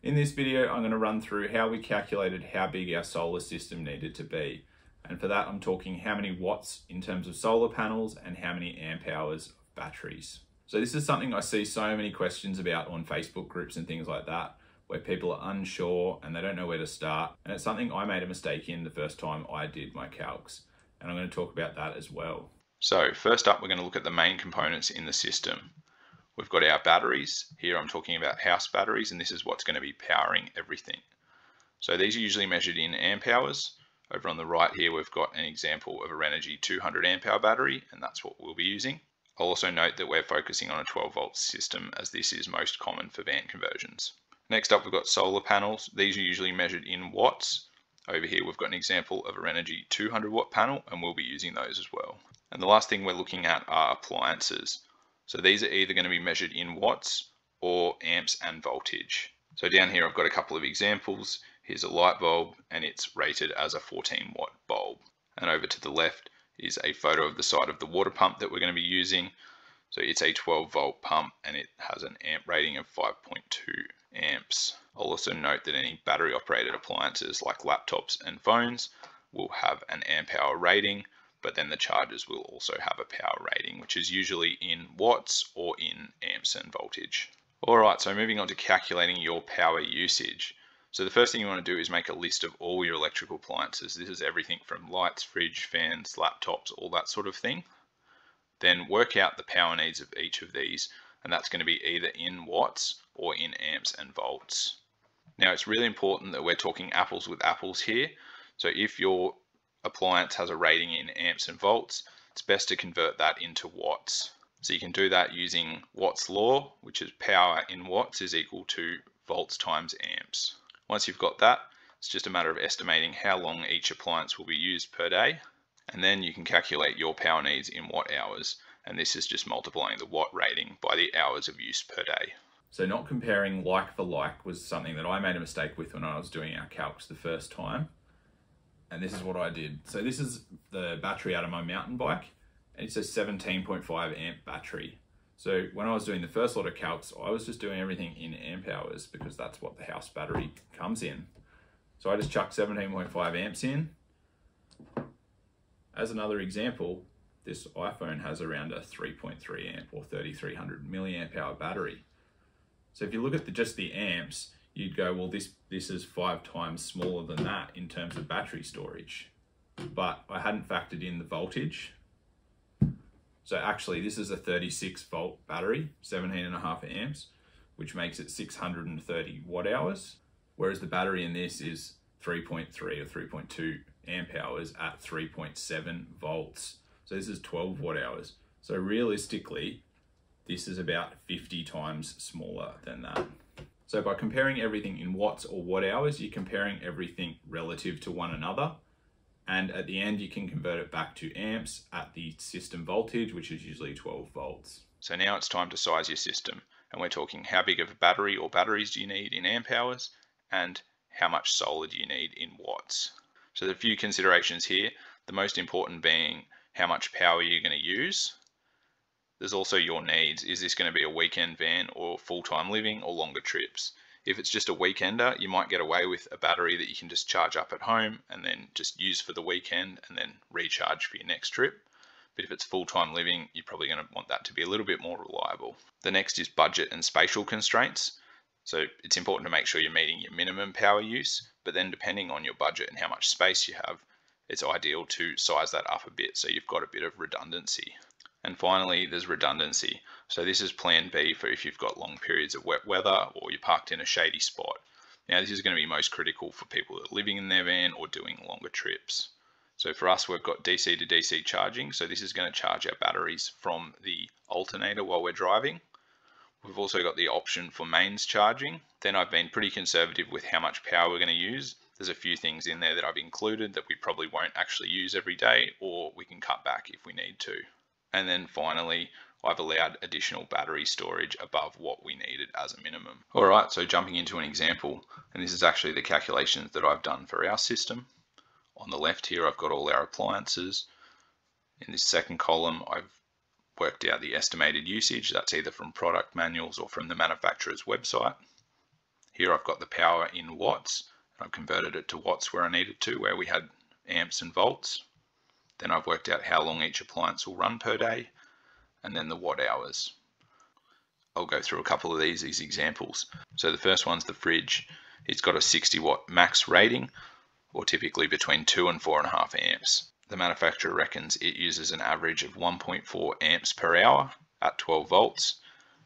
In this video, I'm going to run through how we calculated how big our solar system needed to be. And for that, I'm talking how many watts in terms of solar panels and how many amp hours of batteries. So this is something I see so many questions about on Facebook groups and things like that, where people are unsure and they don't know where to start. And it's something I made a mistake in the first time I did my calcs. And I'm going to talk about that as well. So first up, we're going to look at the main components in the system. We've got our batteries. Here I'm talking about house batteries, and this is what's going to be powering everything. So these are usually measured in amp hours. Over on the right here, we've got an example of a Renogy 200 amp hour battery, and that's what we'll be using. I'll also note that we're focusing on a 12 volt system, as this is most common for van conversions. Next up, we've got solar panels. These are usually measured in watts. Over here, we've got an example of a Renogy 200 watt panel, and we'll be using those as well. And the last thing we're looking at are appliances. So these are either going to be measured in watts or amps and voltage. So down here I've got a couple of examples. Here's a light bulb and it's rated as a 14 watt bulb. And over to the left is a photo of the side of the water pump that we're going to be using. So it's a 12 volt pump and it has an amp rating of 5.2 amps. I'll also note that any battery operated appliances like laptops and phones will have an amp hour rating, but then the chargers will also have a power rating, which is usually in watts or in amps and voltage. Alright, so moving on to calculating your power usage. So the first thing you want to do is make a list of all your electrical appliances. This is everything from lights, fridge, fans, laptops, all that sort of thing. Then work out the power needs of each of these, and that's going to be either in watts or in amps and volts. Now it's really important that we're talking apples with apples here. So if your appliance has a rating in amps and volts, it's best to convert that into watts. So you can do that using Watt's law, which is power in watts is equal to volts times amps. Once you've got that, it's just a matter of estimating how long each appliance will be used per day, and then you can calculate your power needs in watt hours, and this is just multiplying the watt rating by the hours of use per day. So not comparing like for like was something that I made a mistake with when I was doing our calcs the first time. And this is what I did. So this is the battery out of my mountain bike, and it's a 17.5 amp battery. So when I was doing the first lot of calcs, I was just doing everything in amp hours because that's what the house battery comes in. So I just chucked 17.5 amps in. As another example, this iPhone has around a 3.3 amp or 3300 milliamp hour battery. So if you look at just the amps, you'd go, well, this is 5 times smaller than that in terms of battery storage. But I hadn't factored in the voltage. So actually this is a 36 volt battery, 17.5 amps, which makes it 630 watt hours. Whereas the battery in this is 3.3 or 3.2 amp hours at 3.7 volts. So this is 12 watt hours. So realistically, this is about 50 times smaller than that. So by comparing everything in watts or watt hours, you're comparing everything relative to one another. And at the end, you can convert it back to amps at the system voltage, which is usually 12 volts. So now it's time to size your system. And we're talking how big of a battery or batteries do you need in amp hours and how much solar do you need in watts. So there are a few considerations here. The most important being how much power you're going to use. There's also your needs. Is this going to be a weekend van or full-time living or longer trips? If it's just a weekender, you might get away with a battery that you can just charge up at home and then just use for the weekend and then recharge for your next trip. But if it's full-time living, you're probably going to want that to be a little bit more reliable. The next is budget and spatial constraints. So it's important to make sure you're meeting your minimum power use, but then depending on your budget and how much space you have, it's ideal to size that up a bit so you've got a bit of redundancy. And finally, there's redundancy. So this is plan B for if you've got long periods of wet weather or you're parked in a shady spot. Now this is going to be most critical for people that are living in their van or doing longer trips. So for us, we've got DC to DC charging. So this is going to charge our batteries from the alternator while we're driving. We've also got the option for mains charging. Then I've been pretty conservative with how much power we're going to use. There's a few things in there that I've included that we probably won't actually use every day, or we can cut back if we need to. And then finally, I've allowed additional battery storage above what we needed as a minimum. All right, so jumping into an example, and this is actually the calculations that I've done for our system. On the left here, I've got all our appliances. In this second column, I've worked out the estimated usage. That's either from product manuals or from the manufacturer's website. Here I've got the power in watts. I've converted it to watts where I needed to, where we had amps and volts. Then I've worked out how long each appliance will run per day, and then the watt hours. I'll go through a couple of these examples. So the first one's the fridge. It's got a 60 watt max rating, or typically between 2 and 4.5 amps. The manufacturer reckons it uses an average of 1.4 amps per hour at 12 volts,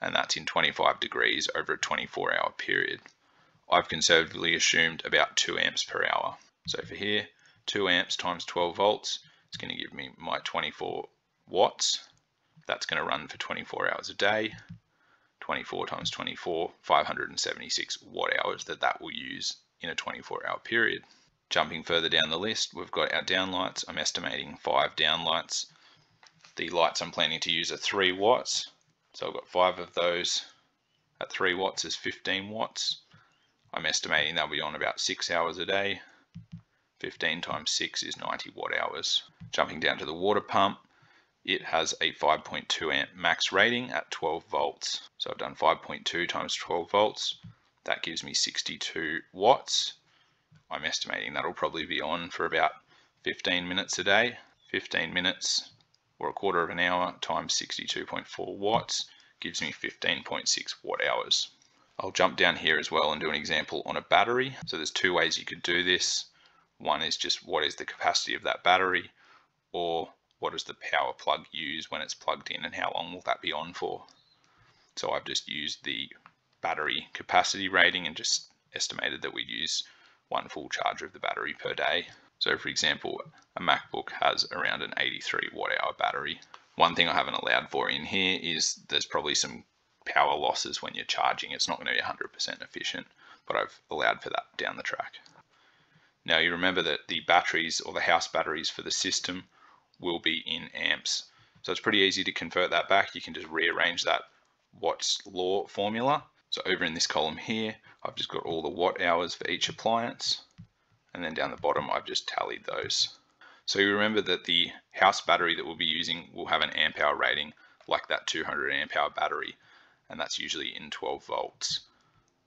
and that's in 25 degrees over a 24-hour period. I've conservatively assumed about 2 amps per hour. So for here, 2 amps times 12 volts, it's going to give me my 24 watts. That's going to run for 24 hours a day. 24 times 24, 576 watt hours that will use in a 24-hour period. Jumping further down the list, we've got our downlights. I'm estimating 5 downlights. The lights I'm planning to use are 3 watts. So I've got 5 of those at 3 watts is 15 watts. I'm estimating they'll be on about 6 hours a day. 15 times 6 is 90 watt hours. Jumping down to the water pump, it has a 5.2 amp max rating at 12 volts. So I've done 5.2 times 12 volts. That gives me 62 watts. I'm estimating that'll probably be on for about 15 minutes a day. 15 minutes or a quarter of an hour times 62.4 watts gives me 15.6 watt hours. I'll jump down here as well and do an example on a battery. So there's 2 ways you could do this. One is just what is the capacity of that battery, or what does the power plug use when it's plugged in and how long will that be on for. So I've just used the battery capacity rating and just estimated that we'd use 1 full charge of the battery per day. So for example, a MacBook has around an 83 watt hour battery. One thing I haven't allowed for in here is there's probably some power losses when you're charging. It's not going to be 100% efficient, but I've allowed for that down the track. Now you remember that the batteries or the house batteries for the system will be in amps. So it's pretty easy to convert that back. You can just rearrange that Watt's law formula. So over in this column here, I've just got all the watt hours for each appliance. And then down the bottom, I've just tallied those. So you remember that the house battery that we'll be using will have an amp hour rating like that 200 amp hour battery. And that's usually in 12 volts.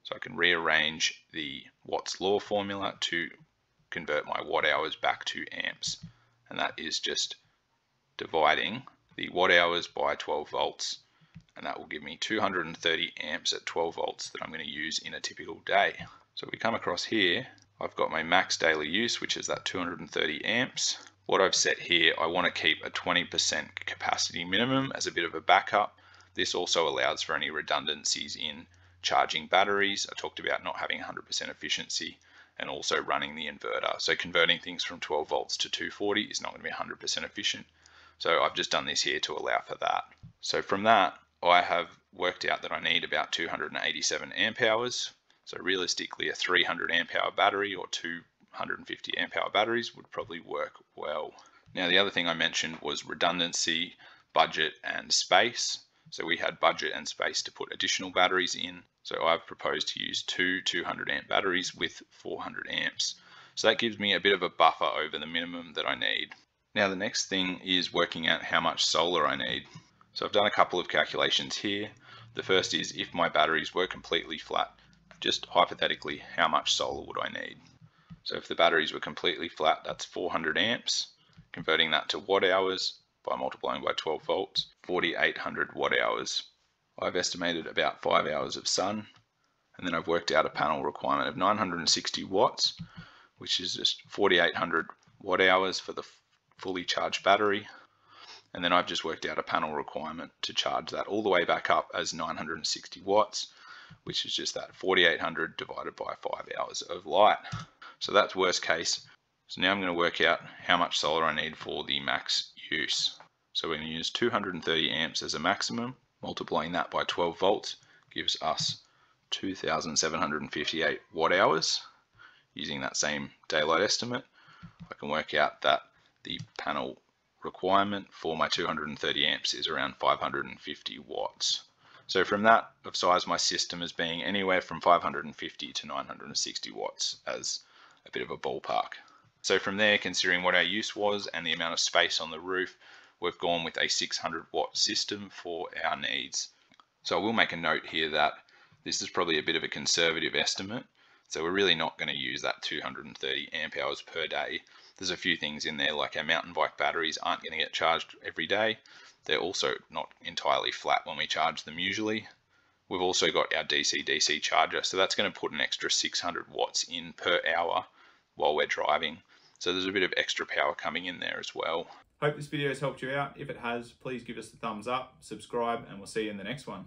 So I can rearrange the Watt's law formula to convert my watt hours back to amps. And that is just dividing the watt hours by 12 volts. And that will give me 230 amps at 12 volts that I'm going to use in a typical day. So we come across here, I've got my max daily use, which is that 230 amps. What I've set here, I want to keep a 20% capacity minimum as a bit of a backup. This also allows for any redundancies in charging batteries. I talked about not having 100% efficiency and also running the inverter. So converting things from 12 volts to 240 is not going to be 100% efficient. So I've just done this here to allow for that. So from that, I have worked out that I need about 287 amp hours. So realistically, a 300 amp hour battery or 250 amp hour batteries would probably work well. Now, the other thing I mentioned was redundancy, budget, and space. So we had budget and space to put additional batteries in. So I've proposed to use 2 200 amp batteries with 400 amps. So that gives me a bit of a buffer over the minimum that I need. Now the next thing is working out how much solar I need. So I've done a couple of calculations here. The first is if my batteries were completely flat, just hypothetically, how much solar would I need? So if the batteries were completely flat, that's 400 amps. Converting that to watt hours by multiplying by 12 volts, 4,800 watt hours. I've estimated about 5 hours of sun, and then I've worked out a panel requirement of 960 watts, which is just 4,800 watt hours for the fully charged battery. And then I've just worked out a panel requirement to charge that all the way back up as 960 watts, which is just that 4,800 divided by 5 hours of light. So that's worst case. So now I'm going to work out how much solar I need for the max use. So we're going to use 230 amps as a maximum. Multiplying that by 12 volts gives us 2,758 watt hours. Using that same daylight estimate, I can work out that the panel requirement for my 230 amps is around 550 watts. So from that, I've sized my system as being anywhere from 550 to 960 watts as a bit of a ballpark. So from there, considering what our use was and the amount of space on the roof, we've gone with a 600 watt system for our needs. So I will make a note here that This is probably a bit of a conservative estimate. So we're really not going to use that 230 amp hours per day. There's a few things in there, like our mountain bike batteries aren't going to get charged every day. They're also not entirely flat when we charge them usually. We've also got our DC-DC charger, so that's going to put an extra 600 watts in per hour while we're driving. So there's a bit of extra power coming in there as well. Hope this video has helped you out. If it has, please give us a thumbs up, subscribe, and we'll see you in the next one.